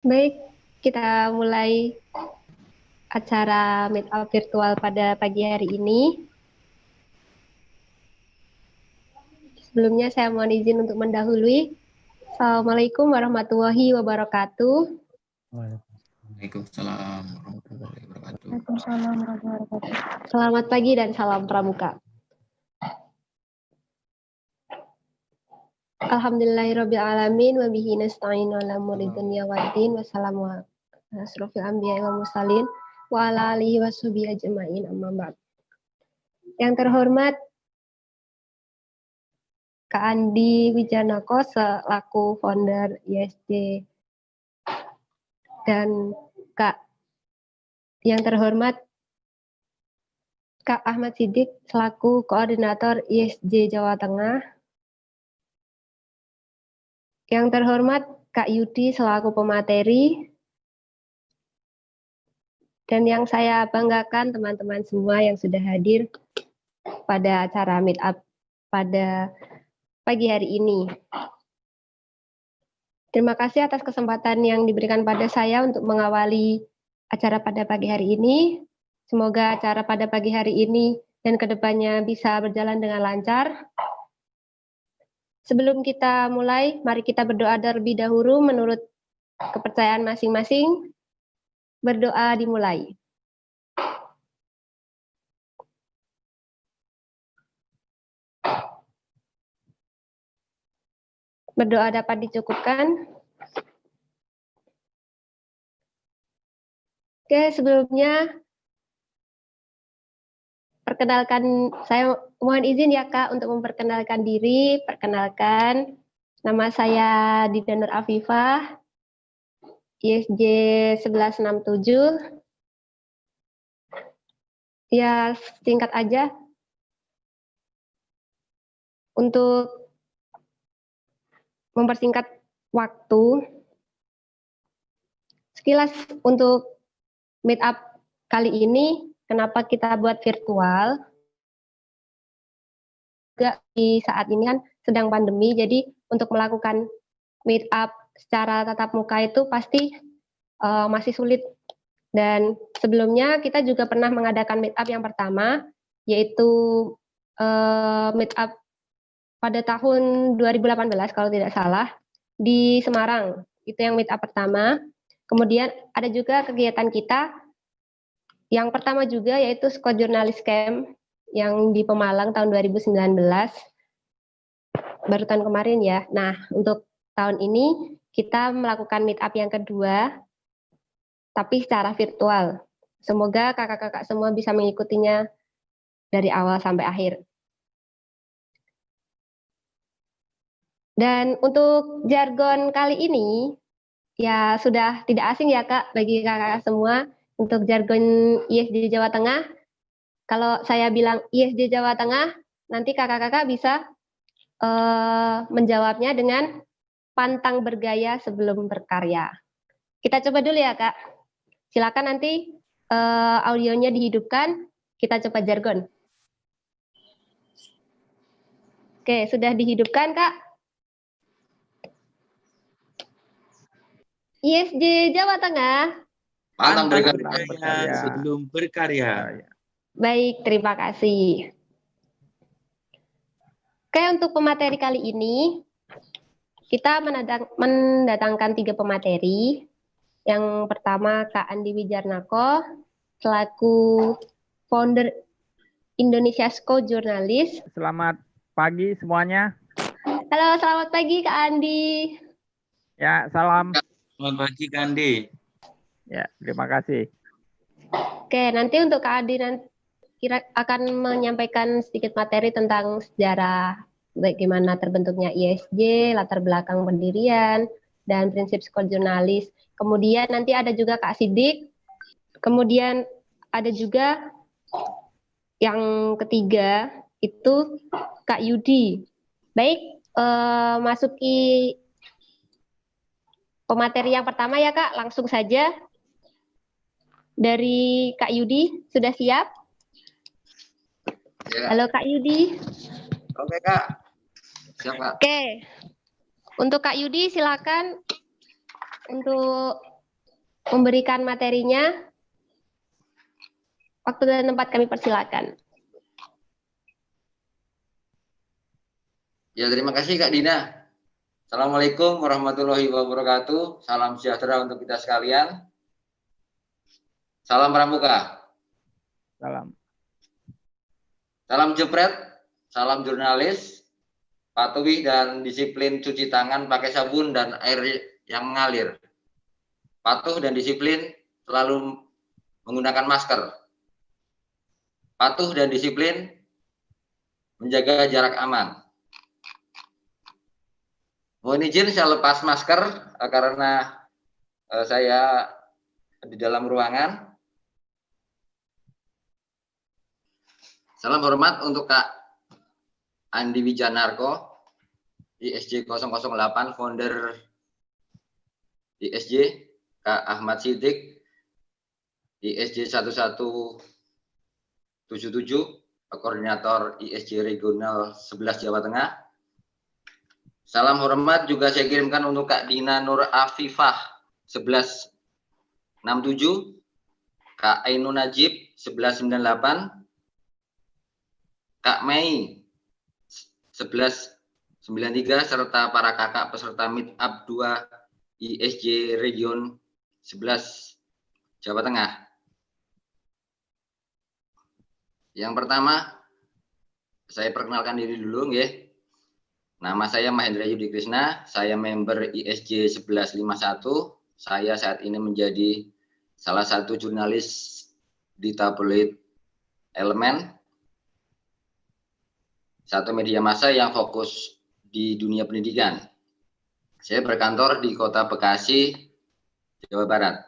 Baik, kita mulai acara meet up virtual pada pagi hari ini. Sebelumnya saya mohon izin untuk mendahului. Assalamualaikum warahmatullahi wabarakatuh. Waalaikumsalam warahmatullahi wabarakatuh. Waalaikumsalam warahmatullahi wabarakatuh. Selamat pagi dan salam pramuka. Alhamdulillahirrabbilalamin wa bihi nasta'in ala umuri dunya waddin. Wassalamu ala asrofil anbiya'i wal mursalin wa ala alihi washabihi ajma'in, amma ba'd. Yang terhormat Kak Andi Wijanako selaku founder ISJ dan yang terhormat Kak Ahmad Siddiq selaku koordinator ISJ Jawa Tengah. Yang terhormat Kak Yudi selaku pemateri. Dan yang saya banggakan teman-teman semua yang sudah hadir pada acara meet up pada pagi hari ini. Terima kasih atas kesempatan yang diberikan pada saya untuk mengawali acara pada pagi hari ini. Semoga acara pada pagi hari ini dan kedepannya bisa berjalan dengan lancar. Sebelum kita mulai, mari kita berdoa terlebih dahulu menurut kepercayaan masing-masing. Berdoa dimulai. Berdoa dapat dicukupkan. Oke, sebelumnya perkenalkan, saya mohon izin ya Kak untuk memperkenalkan diri. Perkenalkan, nama saya Dida Nur Afifah, ISJ 1167. Ya, singkat aja. Untuk mempersingkat waktu, sekilas untuk meet up kali ini, kenapa kita buat virtual? Juga di saat ini kan sedang pandemi, jadi untuk melakukan meet up secara tatap muka itu pasti masih sulit. Dan sebelumnya kita juga pernah mengadakan meet up yang pertama, yaitu meet up pada tahun 2018 kalau tidak salah, di Semarang. Itu yang meet up pertama. Kemudian ada juga kegiatan kita yang pertama juga, yaitu Squad Journalist Camp yang di Pemalang tahun 2019. Baru tahun kemarin ya. Nah, untuk tahun ini kita melakukan meet up yang kedua, tapi secara virtual. Semoga kakak-kakak semua bisa mengikutinya dari awal sampai akhir. Dan untuk jargon kali ini, ya sudah tidak asing ya Kak bagi kakak-kakak semua. Untuk jargon ISJ Jawa Tengah, kalau saya bilang ISJ Jawa Tengah, nanti kakak-kakak bisa menjawabnya dengan pantang bergaya sebelum berkarya. Kita coba dulu ya Kak. Silakan nanti audionya dihidupkan, kita coba jargon. Oke, sudah dihidupkan Kak? ISJ Jawa Tengah. Pantang berkarya sebelum berkarya. Baik, terima kasih. Oke, untuk pemateri kali ini, kita mendatangkan 3 pemateri. Yang pertama Kak Andi Wijarnako, selaku founder Indonesia Squad Journalist. Selamat pagi semuanya. Halo, selamat pagi Kak Andi. Ya, salam. Selamat pagi Kak Andi. Ya, terima kasih. Oke, nanti untuk Kak Andi akan menyampaikan sedikit materi tentang sejarah, bagaimana terbentuknya ISJ, latar belakang pendirian, dan prinsip Squad Journalist. Kemudian nanti ada juga Kak Siddiq. Kemudian ada juga yang ketiga itu Kak Yudi. Baik, masuki pemateri yang pertama ya Kak, langsung saja. Dari Kak Yudi, sudah siap? Ya. Halo Kak Yudi. Oke Kak. Siap Kak. Oke. Untuk Kak Yudi silakan untuk memberikan materinya. Waktu dan tempat kami persilakan. Ya, terima kasih Kak Dina. Assalamualaikum warahmatullahi wabarakatuh. Salam sejahtera untuk kita sekalian. Salam pramuka. Salam. Salam jepret, salam jurnalis, patuhi dan disiplin cuci tangan pakai sabun dan air yang mengalir. Patuh dan disiplin selalu menggunakan masker. Patuh dan disiplin menjaga jarak aman. Mohon izin saya lepas masker karena saya di dalam ruangan. Salam hormat untuk Kak Andi Wijanarko, ISJ 008, founder ISJ, Kak Ahmad Siddiq, ISJ 1177, koordinator ISJ regional 11 Jawa Tengah. Salam hormat juga saya kirimkan untuk Kak Dina Nur Afifah 1167, Kak Ainun Najib 1198, Kak Mei 1193, serta para kakak peserta Meet Up 2 ISJ Region 11 Jawa Tengah. Yang pertama, saya perkenalkan diri dulu, nggih. Nama saya Mahendra Yudi Krishna, saya member ISJ 1151. Saya saat ini menjadi salah satu jurnalis di tabloid Elemen, satu media massa yang fokus di dunia pendidikan. Saya berkantor di Kota Bekasi, Jawa Barat.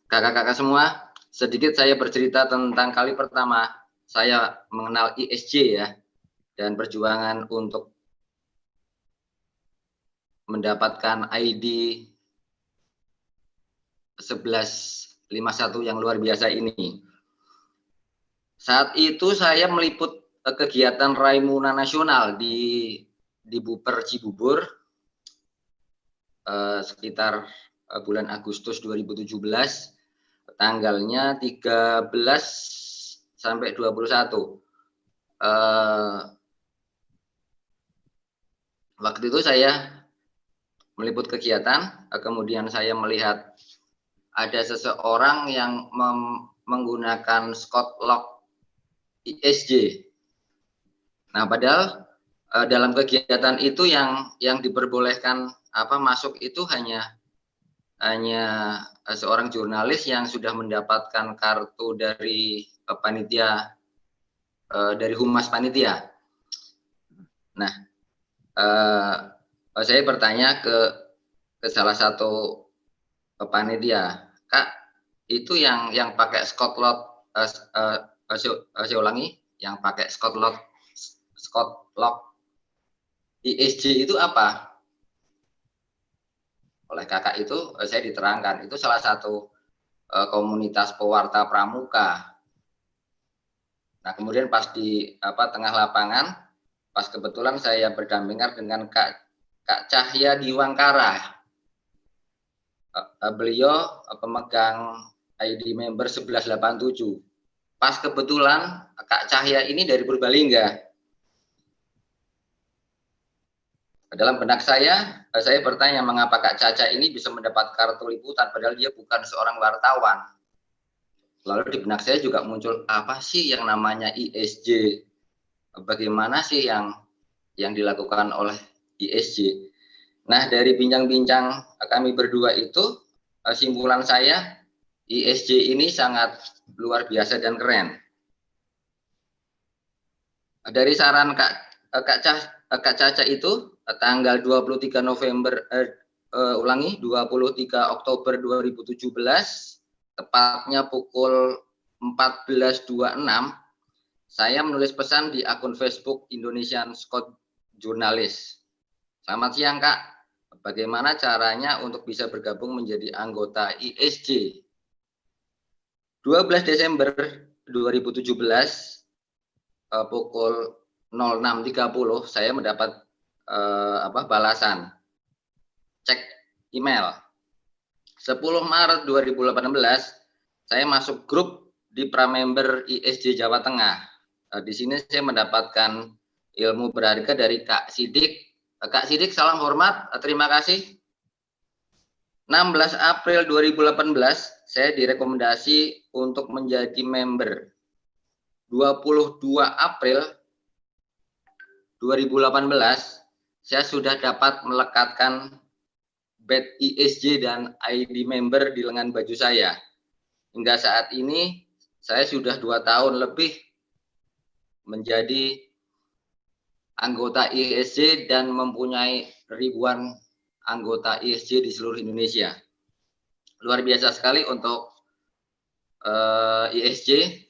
Kakak-kakak semua, sedikit saya bercerita tentang kali pertama saya mengenal ISJ ya, dan perjuangan untuk mendapatkan ID 1151 yang luar biasa ini. Saat itu saya meliput kegiatan Raimuna Nasional di Buper Cibubur sekitar bulan Agustus 2017, tanggalnya 13 sampai 21. Waktu itu saya meliput kegiatan, kemudian saya melihat ada seseorang yang menggunakan Scott Lock ISJ. Nah, padahal dalam kegiatan itu yang diperbolehkan masuk itu hanya seorang jurnalis yang sudah mendapatkan kartu dari panitia, dari humas panitia. Nah, saya bertanya ke salah satu panitia, Kak, itu yang pakai Scott Lock, saya ulangi, yang pakai Scott Lock ISJ itu apa? Oleh kakak itu saya diterangkan, itu salah satu komunitas pewarta pramuka. Nah, kemudian pas di tengah lapangan, pas kebetulan saya berdampingan dengan Kak Cahya Diwangkara. Beliau pemegang ID member 1187. Pas kebetulan Kak Cahya ini dari Purbalingga. Dalam benak saya bertanya mengapa Kak Caca ini bisa mendapat kartu liputan padahal dia bukan seorang wartawan. Lalu di benak saya juga muncul apa sih yang namanya ISJ? Bagaimana sih yang dilakukan oleh ISJ? Nah, dari bincang-bincang kami berdua itu, simpulan saya ISJ ini sangat luar biasa dan keren. Dari saran Kak Caca itu, tanggal 23 Oktober 2017, tepatnya pukul 14.26, saya menulis pesan di akun Facebook Indonesian Scott Journalist. Selamat siang, Kak. Bagaimana caranya untuk bisa bergabung menjadi anggota ISJ? 12 Desember 2017, pukul 06.30, saya mendapat balasan. email. 10 Maret 2018 saya masuk grup di Pramember ISJ Jawa Tengah. Di sini saya mendapatkan ilmu berharga dari Kak Sidik. Kak Sidik, salam hormat, terima kasih. 16 April 2018 saya direkomendasi untuk menjadi member. 22 April 2018 saya sudah dapat melekatkan badge ISJ dan ID member di lengan baju saya. Hingga saat ini saya sudah 2 tahun lebih menjadi anggota ISJ dan mempunyai ribuan anggota ISJ di seluruh Indonesia. Luar biasa sekali untuk ISJ.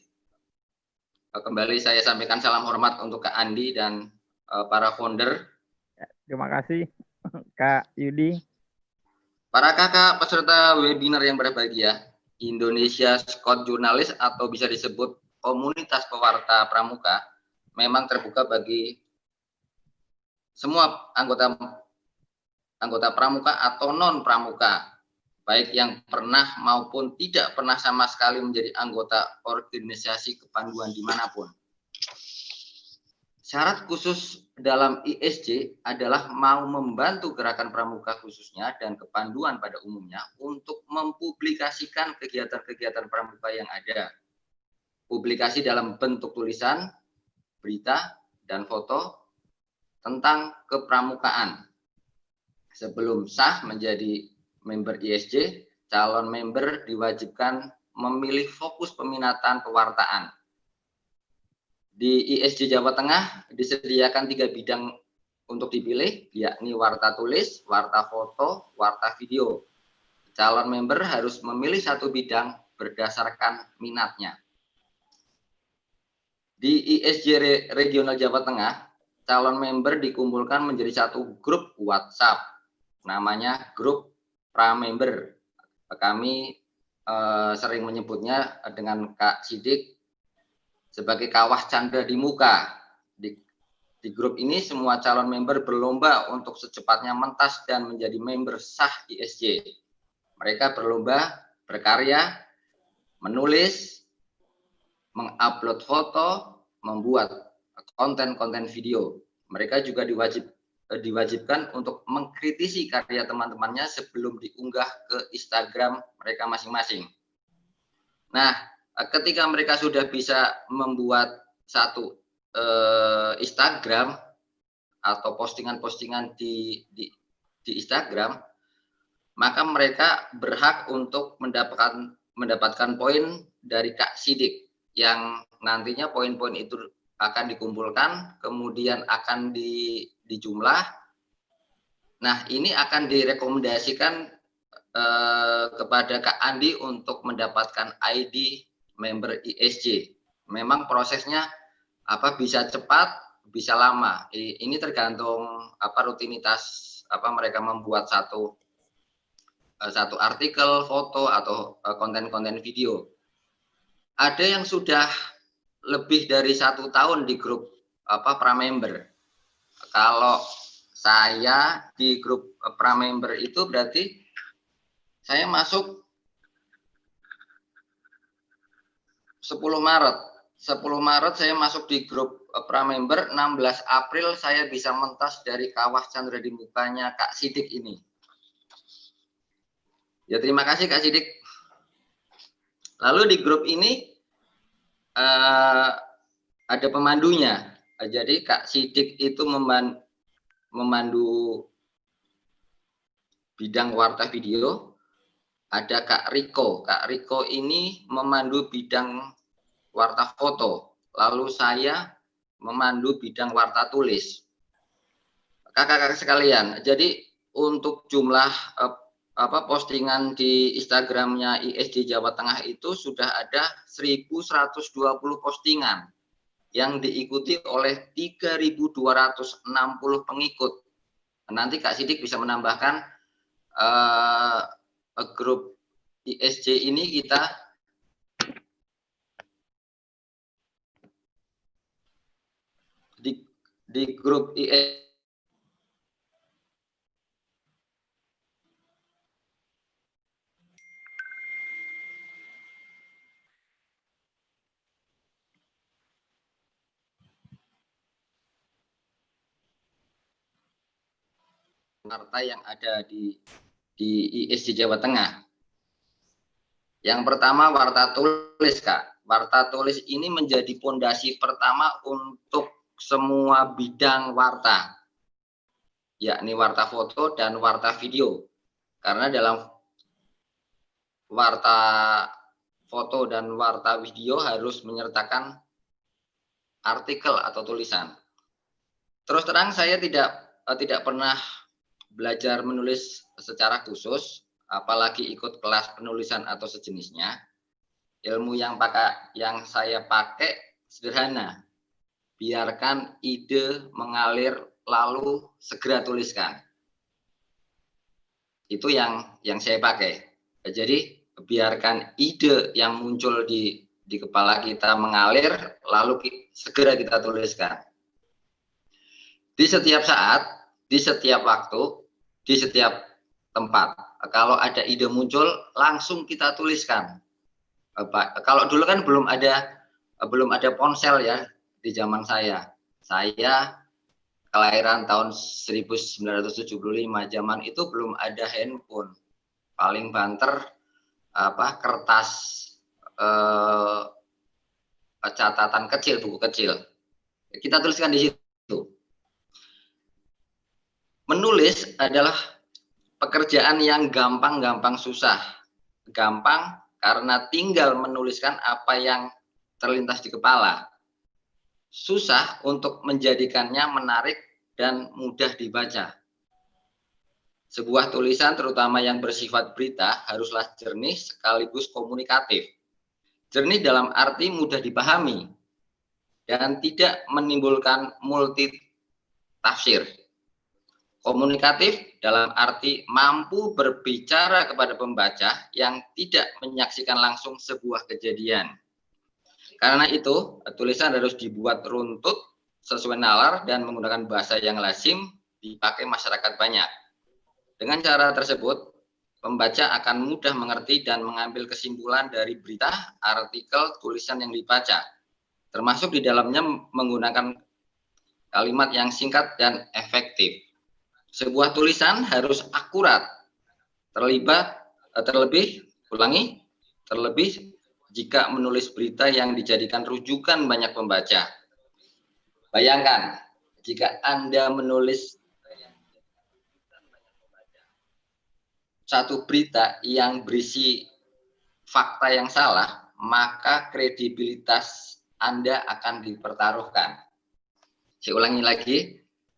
Kembali saya sampaikan salam hormat untuk Kak Andi dan para founder. Terima kasih Kak Yudi. Para kakak peserta webinar yang berbahagia, Indonesia Scout Jurnalis atau bisa disebut komunitas pewarta pramuka memang terbuka bagi semua anggota pramuka atau non pramuka, baik yang pernah maupun tidak pernah sama sekali menjadi anggota organisasi kepanduan dimanapun. Syarat khusus dalam ISJ adalah mau membantu gerakan pramuka khususnya dan kepanduan pada umumnya untuk mempublikasikan kegiatan-kegiatan pramuka yang ada. Publikasi dalam bentuk tulisan, berita, dan foto tentang kepramukaan. Sebelum sah menjadi member ISJ, calon member diwajibkan memilih fokus peminatan pewartaan. Di ISJ Jawa Tengah disediakan 3 bidang untuk dipilih, yakni warta tulis, warta foto, warta video. Calon member harus memilih 1 bidang berdasarkan minatnya. Di ISJ Regional Jawa Tengah, calon member dikumpulkan menjadi 1 grup WhatsApp, namanya grup Pramember. Kami sering menyebutnya dengan Kak Sidik sebagai kawah candra di muka. Di grup ini semua calon member berlomba untuk secepatnya mentas dan menjadi member sah ISJ. Mereka berlomba berkarya, menulis, mengupload foto, membuat konten-konten video. Mereka juga diwajibkan untuk mengkritisi karya teman-temannya sebelum diunggah ke Instagram mereka masing-masing. Nah, ketika mereka sudah bisa membuat 1 Instagram atau postingan-postingan di Instagram, maka mereka berhak untuk mendapatkan poin dari Kak Sidik yang nantinya poin-poin itu akan dikumpulkan, kemudian akan dijumlah. Nah, ini akan direkomendasikan kepada Kak Andi untuk mendapatkan ID member ISJ. Memang prosesnya bisa cepat, bisa lama. Ini tergantung rutinitas mereka membuat satu artikel, foto atau konten-konten video. Ada yang sudah lebih dari 1 tahun di grup Pramember. Kalau saya di grup Pramember itu berarti saya masuk 10 Maret. 10 Maret saya masuk di grup Pramember, 16 April saya bisa mentas dari kawah candra di mukanya Kak Sidik ini. Ya, terima kasih Kak Sidik. Lalu di grup ini ada pemandunya. Jadi Kak Sidik itu memandu bidang warta video. Ada Kak Riko. Kak Riko ini memandu bidang warta foto. Lalu saya memandu bidang warta tulis. Kakak-kakak sekalian, jadi untuk jumlah postingan di Instagramnya ISJ Jawa Tengah itu sudah ada 1.120 postingan yang diikuti oleh 3.260 pengikut. Nanti Kak Sidik bisa menambahkan grup ISJ ini kita di grup ISJ warta yang ada di IIS di Jawa Tengah. Yang pertama warta tulis, Kak. Warta tulis ini menjadi fondasi pertama untuk semua bidang warta, yakni warta foto dan warta video. Karena dalam warta foto dan warta video harus menyertakan artikel atau tulisan. Terus terang saya tidak pernah belajar menulis secara khusus, apalagi ikut kelas penulisan atau sejenisnya. Ilmu yang saya pakai sederhana. Biarkan ide mengalir lalu segera tuliskan. Itu yang saya pakai. Jadi biarkan ide yang muncul di kepala kita mengalir lalu segera kita tuliskan. Di setiap saat, di setiap waktu, di setiap tempat. Kalau ada ide muncul, langsung kita tuliskan. Kalau dulu kan belum ada ponsel ya di zaman saya. Saya kelahiran tahun 1975. Zaman itu belum ada handphone. Paling banter kertas catatan kecil, buku kecil. Kita tuliskan di situ. Menulis adalah pekerjaan yang gampang susah. Gampang karena tinggal menuliskan apa yang terlintas di kepala. Susah untuk menjadikannya menarik dan mudah dibaca. Sebuah tulisan terutama yang bersifat berita haruslah jernih sekaligus komunikatif. Jernih dalam arti mudah dipahami dan tidak menimbulkan multi tafsir. Komunikatif dalam arti mampu berbicara kepada pembaca yang tidak menyaksikan langsung sebuah kejadian. Karena itu, tulisan harus dibuat runtut, sesuai nalar, dan menggunakan bahasa yang lazim dipakai masyarakat banyak. Dengan cara tersebut, pembaca akan mudah mengerti dan mengambil kesimpulan dari berita, artikel, tulisan yang dibaca. Termasuk di dalamnya menggunakan kalimat yang singkat dan efektif. Sebuah tulisan harus akurat, terlebih jika menulis berita yang dijadikan rujukan banyak pembaca. Bayangkan, jika Anda menulis satu berita yang berisi fakta yang salah, maka kredibilitas Anda akan dipertaruhkan. Saya ulangi lagi.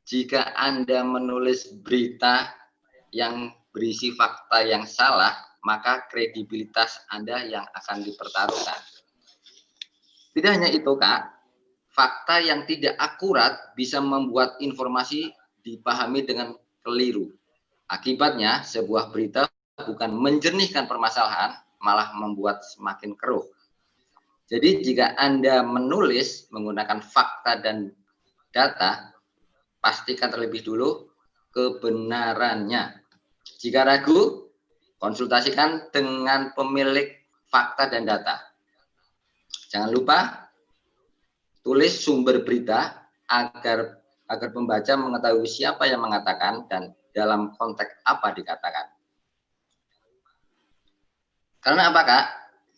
Jika Anda menulis berita yang berisi fakta yang salah, maka kredibilitas Anda yang akan dipertaruhkan. Tidak hanya itu, Kak, fakta yang tidak akurat bisa membuat informasi dipahami dengan keliru. Akibatnya, sebuah berita bukan menjernihkan permasalahan, malah membuat semakin keruh. Jadi, jika Anda menulis menggunakan fakta dan data, pastikan terlebih dulu kebenarannya. Jika ragu, konsultasikan dengan pemilik fakta dan data. Jangan lupa tulis sumber berita agar pembaca mengetahui siapa yang mengatakan dan dalam konteks apa dikatakan. Karena apa, Kak?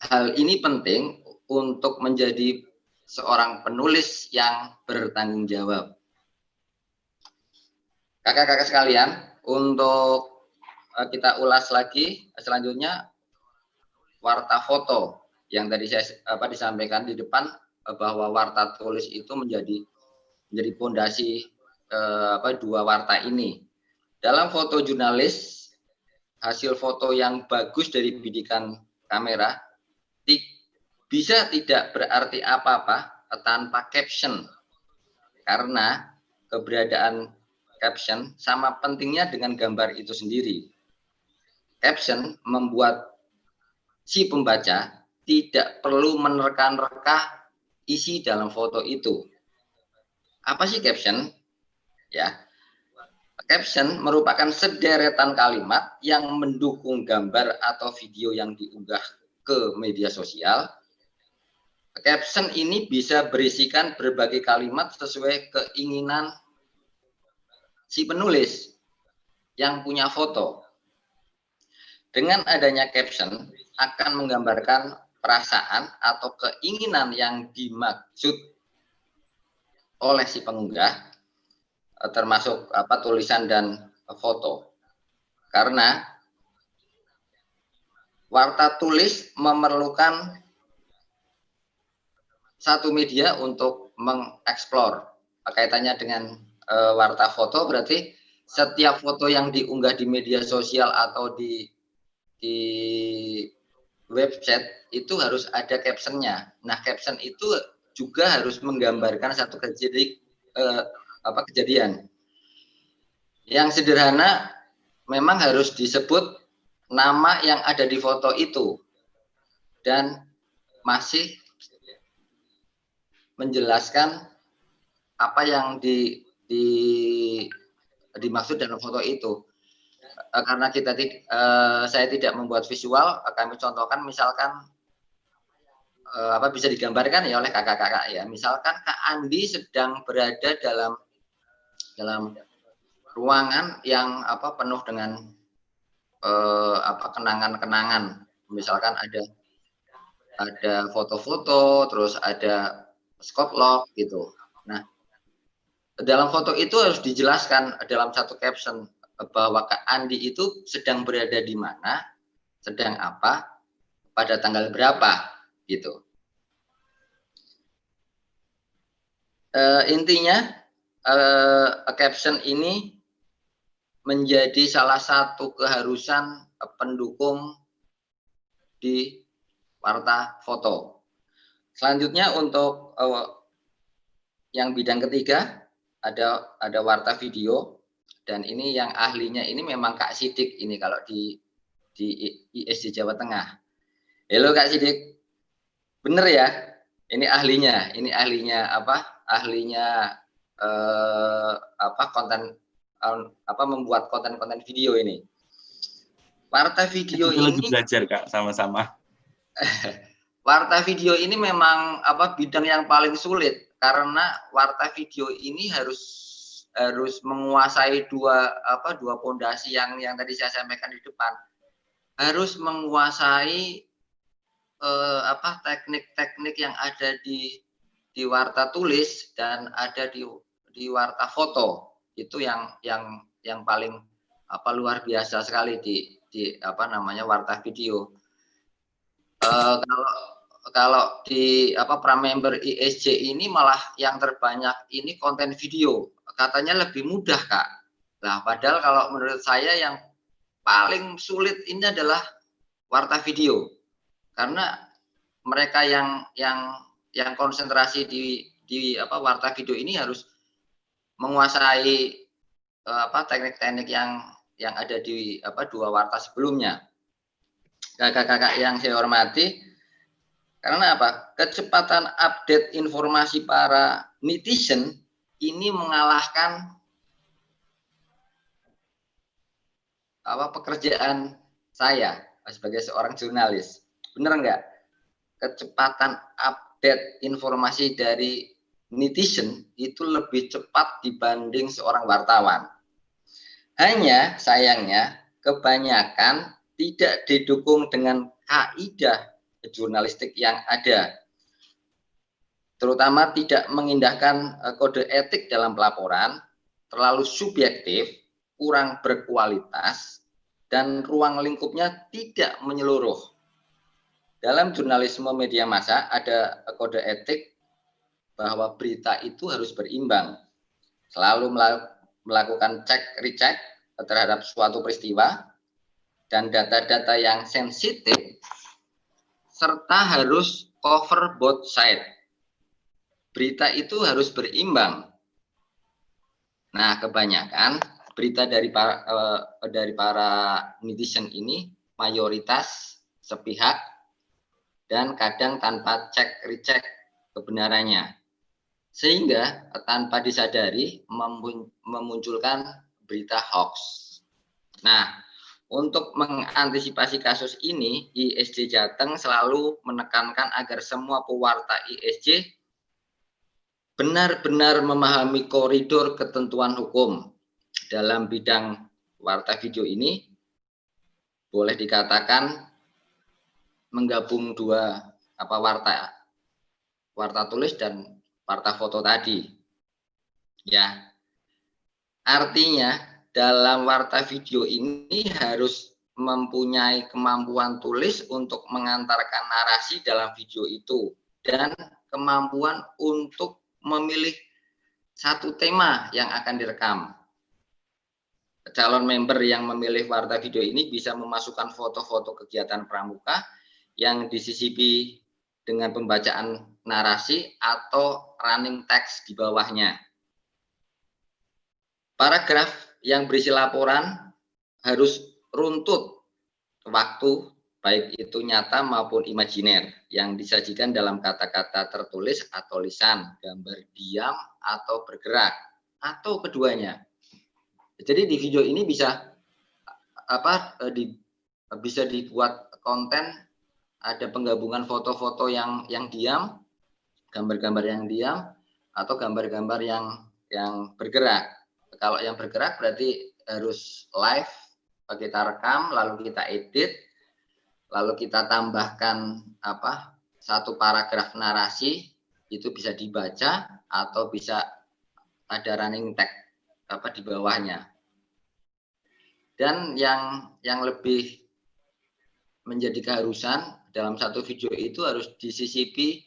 Hal ini penting untuk menjadi seorang penulis yang bertanggung jawab. Kakak-kakak sekalian, untuk kita ulas lagi selanjutnya warta foto yang tadi saya disampaikan di depan bahwa warta tulis itu menjadi fondasi dua warta ini. Dalam foto jurnalis, hasil foto yang bagus dari bidikan kamera bisa tidak berarti apa-apa tanpa caption, karena keberadaan caption sama pentingnya dengan gambar itu sendiri. Caption membuat si pembaca tidak perlu menerka-nerka isi dalam foto itu. Apa sih caption? Ya, caption merupakan sederetan kalimat yang mendukung gambar atau video yang diunggah ke media sosial. Caption ini bisa berisikan berbagai kalimat sesuai keinginan si penulis. yang punya foto. Dengan adanya caption akan menggambarkan perasaan atau keinginan yang dimaksud oleh si pengunggah, termasuk tulisan dan foto. Karena warta tulis memerlukan satu media untuk mengeksplor. Kaitannya dengan warta foto berarti setiap foto yang diunggah di media sosial atau di website itu harus ada captionnya. Nah, caption itu juga harus menggambarkan satu kejadian. Yang sederhana memang harus disebut nama yang ada di foto itu dan masih menjelaskan apa yang dimaksud dalam foto itu. Karena saya tidak membuat visual, kami contohkan misalkan bisa digambarkan ya oleh kakak-kakak ya. Misalkan Kak Andi sedang berada dalam ruangan yang penuh dengan kenangan-kenangan. Misalkan ada foto-foto, terus ada scope gitu. Nah, dalam foto itu harus dijelaskan dalam satu caption bahwa Kak Andi itu sedang berada di mana, sedang apa, pada tanggal berapa, gitu. Intinya caption ini menjadi salah satu keharusan pendukung di warta foto. Selanjutnya untuk yang bidang ketiga ada warta video, dan ini yang ahlinya ini memang Kak Sidik ini kalau di ISJ Jawa Tengah. Halo Kak Sidik, bener ya? Ini ahlinya konten membuat konten-konten video ini. Warta video Kita ini lagi belajar Kak sama-sama. Warta video ini memang bidang yang paling sulit karena warta video ini harus menguasai dua pondasi yang tadi saya sampaikan di depan. Harus menguasai teknik-teknik yang ada di warta tulis dan ada di warta foto. Itu yang paling luar biasa sekali di warta video. Kalau di pramember ISJ ini malah yang terbanyak ini konten video. Katanya lebih mudah, Kak. Nah, padahal kalau menurut saya yang paling sulit ini adalah warta video. Karena mereka yang konsentrasi di warta video ini harus menguasai teknik-teknik yang ada di dua warta sebelumnya. Kakak-kakak yang saya hormati, karena kecepatan update informasi para netizen ini mengalahkan pekerjaan saya sebagai seorang jurnalis. Bener nggak? Kecepatan update informasi dari netizen itu lebih cepat dibanding seorang wartawan. Hanya sayangnya kebanyakan tidak didukung dengan kaidah jurnalistik yang ada. Terutama tidak mengindahkan kode etik dalam pelaporan, terlalu subjektif, kurang berkualitas, dan ruang lingkupnya tidak menyeluruh. Dalam jurnalisme media massa ada kode etik bahwa berita itu harus berimbang, selalu melakukan cek recheck terhadap suatu peristiwa dan data-data yang sensitif, serta harus cover both side. Berita itu harus berimbang. Nah, kebanyakan berita dari para netizen ini mayoritas sepihak dan kadang tanpa cek recheck kebenarannya, sehingga tanpa disadari memunculkan berita hoax. Nah, untuk mengantisipasi kasus ini, ISJ Jateng selalu menekankan agar semua pewarta ISJ benar-benar memahami koridor ketentuan hukum dalam bidang warta video ini boleh dikatakan menggabung dua warta tulis dan warta foto tadi. Ya. Artinya dalam warta video ini harus mempunyai kemampuan tulis untuk mengantarkan narasi dalam video itu dan kemampuan untuk memilih satu tema yang akan direkam. Calon member yang memilih warta video ini bisa memasukkan foto-foto kegiatan pramuka yang disisipi dengan pembacaan narasi atau running text di bawahnya. Paragraf yang berisi laporan harus runtut waktu, baik itu nyata maupun imajiner, yang disajikan dalam kata-kata tertulis atau lisan, gambar diam atau bergerak, atau keduanya. Jadi di video ini bisa bisa dibuat konten, ada penggabungan foto-foto yang diam, gambar-gambar yang diam, atau gambar-gambar yang bergerak. Kalau yang bergerak berarti harus live, kita rekam, lalu kita edit, lalu kita tambahkan satu paragraf narasi, itu bisa dibaca atau bisa ada running text di bawahnya. Dan yang lebih menjadi keharusan dalam satu video itu harus disisipi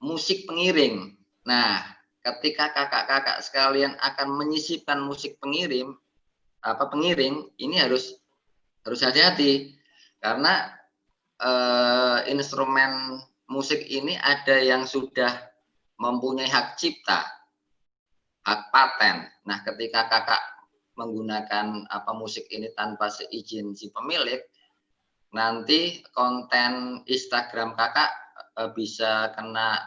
musik pengiring. Nah, ketika kakak-kakak sekalian akan menyisipkan musik pengiring, ini harus hati-hati karena instrumen musik ini ada yang sudah mempunyai hak cipta, hak paten. Nah, ketika kakak menggunakan musik ini tanpa seizin si pemilik, nanti konten Instagram kakak bisa kena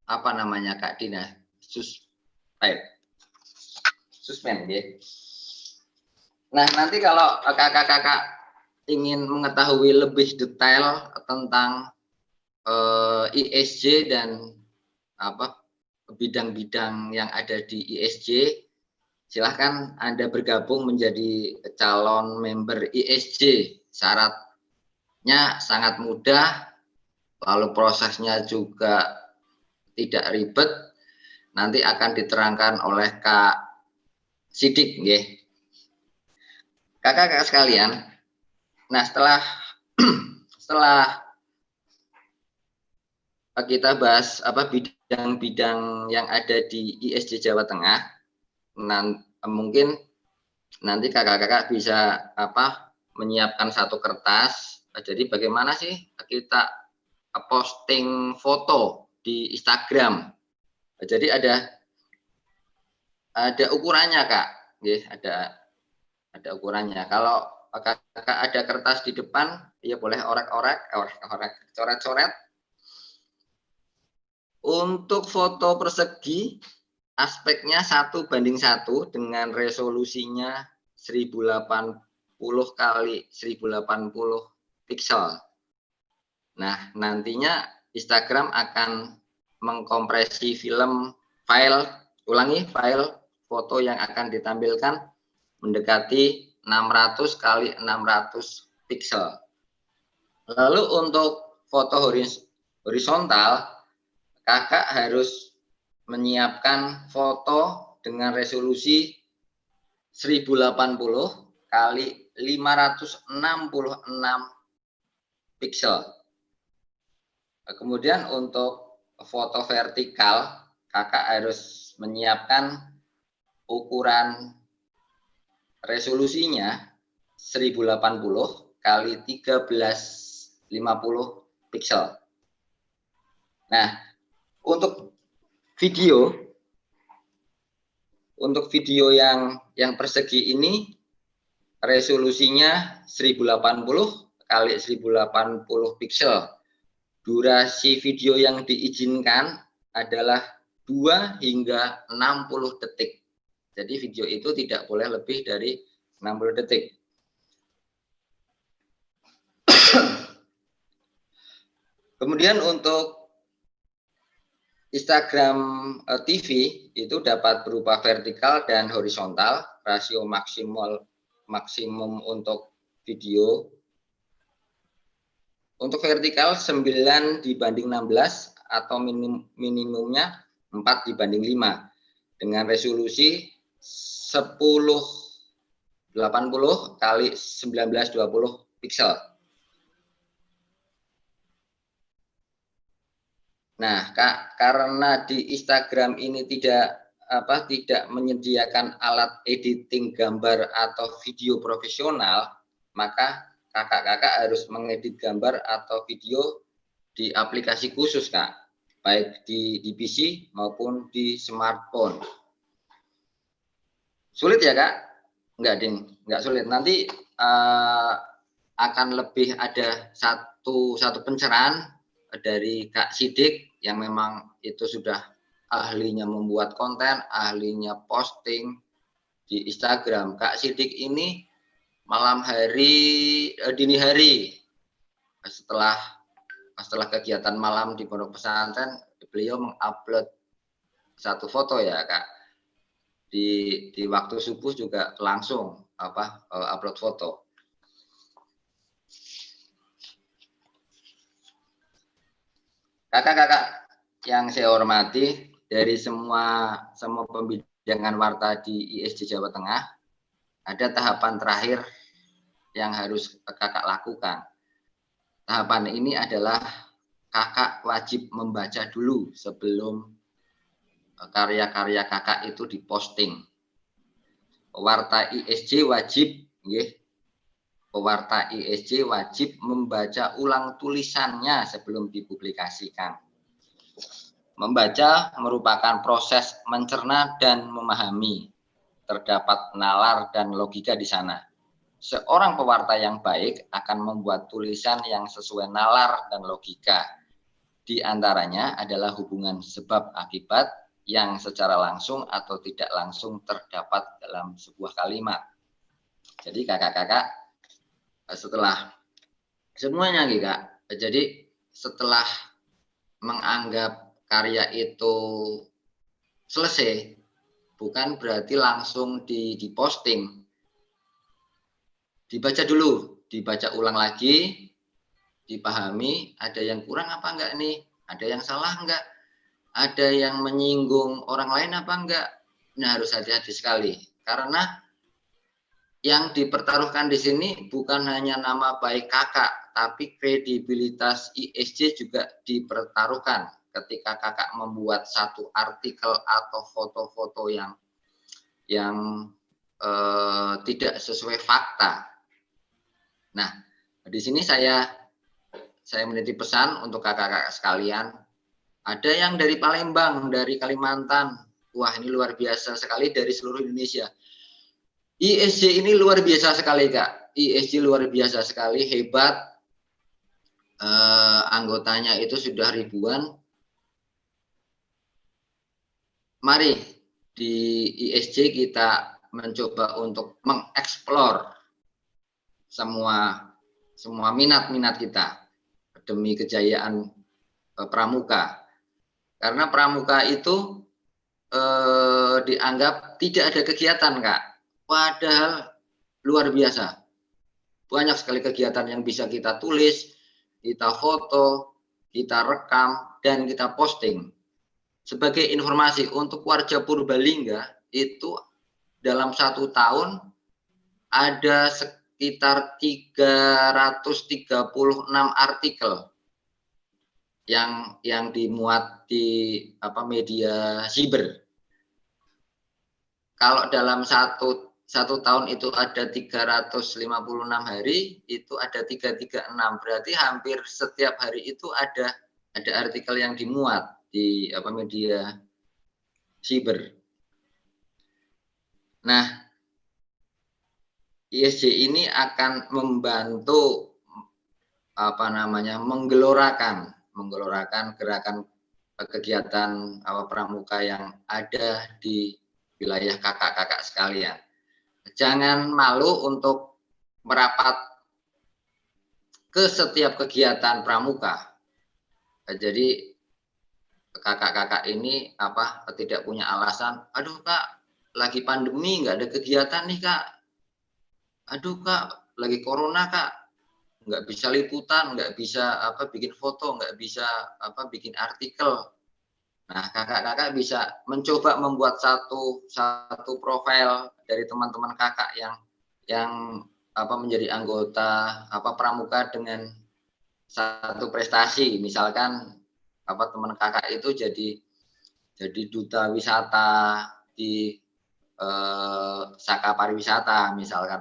Kak Dina, suspend ya. Nah, nanti kalau kakak-kakak ingin mengetahui lebih detail tentang ISJ dan bidang-bidang yang ada di ISJ, silahkan Anda bergabung menjadi calon member ISJ. Syaratnya sangat mudah, lalu prosesnya juga tidak ribet. Nanti akan diterangkan oleh Kak Sidik, nggih. Kakak-kakak sekalian, nah setelah kita bahas bidang-bidang yang ada di ISJ Jawa Tengah, mungkin nanti kakak-kakak bisa menyiapkan satu kertas. Jadi bagaimana sih kita posting foto di Instagram? Jadi ada ukurannya, Kak. Ada ukurannya. Kalau kakak ada kertas di depan, ya boleh orek-orek, coret-coret. Untuk foto persegi, aspeknya 1:1 dengan resolusinya 1080 kali 1080 pixel. Nah, nantinya Instagram akan mengkompresi file foto yang akan ditampilkan mendekati 600 kali 600 pixel. Lalu untuk foto horizontal, kakak harus menyiapkan foto dengan resolusi 1080 kali 566 pixel. Kemudian untuk foto vertikal, kakak harus menyiapkan ukuran resolusinya 1080 kali 1350 pixel. Nah, untuk video yang persegi ini resolusinya 1080 kali 1080 pixel. Durasi video yang diizinkan adalah 2 hingga 60 detik. Jadi video itu tidak boleh lebih dari 60 detik. Kemudian untuk Instagram TV itu dapat berupa vertikal dan horizontal, rasio maksimal maksimum untuk video. Untuk vertikal 9 dibanding 16 atau minimumnya 4 dibanding 5 dengan resolusi 1080 kali 1920 pixel. Nah, Kak, karena di Instagram ini tidak menyediakan alat editing gambar atau video profesional, maka kakak-kakak harus mengedit gambar atau video di aplikasi khusus, Kak, baik di PC maupun di smartphone. Sulit ya, Kak? Enggak, Ding, enggak sulit. Nanti akan lebih ada satu pencerahan dari Kak Sidik yang memang itu sudah ahlinya membuat konten, ahlinya posting di Instagram. Kak Sidik ini malam hari, dini hari, setelah kegiatan malam di pondok pesantren, beliau mengupload satu foto ya, Kak. Di waktu subuh juga langsung upload foto. Kakak-kakak yang saya hormati, dari semua pembidangan warta di ISJ Jawa Tengah, ada tahapan terakhir yang harus kakak lakukan. Tahapan ini adalah kakak wajib membaca dulu sebelum karya-karya kakak itu diposting. Pewarta ISJ wajib membaca ulang tulisannya sebelum dipublikasikan. Membaca merupakan proses mencerna dan memahami. Terdapat nalar dan logika di sana. Seorang pewarta yang baik akan membuat tulisan yang sesuai nalar dan logika. Di antaranya adalah hubungan sebab akibat yang secara langsung atau tidak langsung terdapat dalam sebuah kalimat. Jadi kakak-kakak setelah semuanya Kak, jadi setelah menganggap karya itu selesai, bukan berarti langsung diposting. Dibaca dulu, dibaca ulang lagi, dipahami ada yang kurang apa enggak nih, ada yang salah enggak, ada yang menyinggung orang lain apa enggak. Nah, harus hati-hati sekali karena yang dipertaruhkan di sini bukan hanya nama baik kakak, tapi kredibilitas ISJ juga dipertaruhkan ketika kakak membuat satu artikel atau foto-foto yang tidak sesuai fakta. Nah, di sini saya menitip pesan untuk kakak-kakak sekalian. Ada yang dari Palembang, dari Kalimantan. Wah, ini luar biasa sekali, dari seluruh Indonesia. ISJ ini luar biasa sekali, Kak. ISJ luar biasa sekali, hebat. Anggotanya itu sudah ribuan. Mari di ISJ kita mencoba untuk mengeksplor semua minat-minat kita demi kejayaan pramuka. Karena pramuka itu dianggap tidak ada kegiatan, Kak. Padahal luar biasa. Banyak sekali kegiatan yang bisa kita tulis, kita foto, kita rekam, dan kita posting. Sebagai informasi untuk warga Purbalingga itu dalam 1 tahun ada sekitar 336 artikel yang dimuat di media siber. Kalau dalam satu tahun itu ada 356 hari, itu ada 336. Berarti hampir setiap hari itu ada artikel yang dimuat di media siber. Nah, ISJ ini akan membantu menggelorakan gerakan kegiatan pramuka yang ada di wilayah kakak-kakak sekalian. Jangan malu untuk merapat ke setiap kegiatan pramuka. Jadi kakak-kakak ini tidak punya alasan, aduh Kak, lagi pandemi nggak ada kegiatan nih Kak. aduh Kak, lagi corona Kak, nggak bisa liputan, nggak bisa bikin foto, nggak bisa bikin artikel. Nah, kakak-kakak bisa mencoba membuat satu profil dari teman-teman kakak yang menjadi anggota pramuka dengan satu prestasi. Misalkan teman kakak itu jadi duta wisata di Saka Pariwisata misalkan,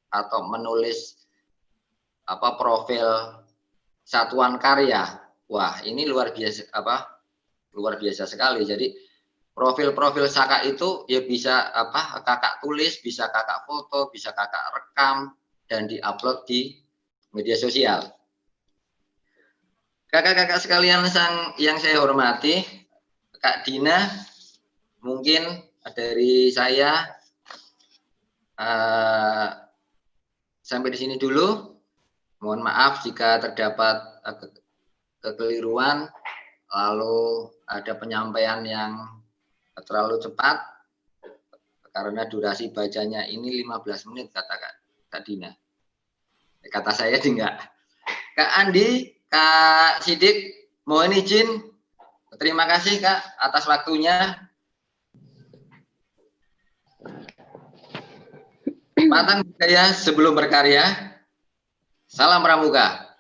atau menulis profil satuan karya. Wah, ini luar biasa sekali. Jadi profil-profil Saka itu ya bisa kakak tulis, bisa kakak foto, bisa kakak rekam dan diupload di media sosial. Kakak-kakak sekalian yang saya hormati, Kak Dina, mungkin dari saya sampai di sini dulu. Mohon maaf jika terdapat kekeliruan, lalu ada penyampaian yang terlalu cepat, karena durasi bacanya ini 15 menit, kata Kak Dina. Kata saya enggak. Kak Andi, Kak Sidik, mohon izin. Terima kasih Kak atas waktunya. Pantang berkarya sebelum berkarya. Salam Pramuka.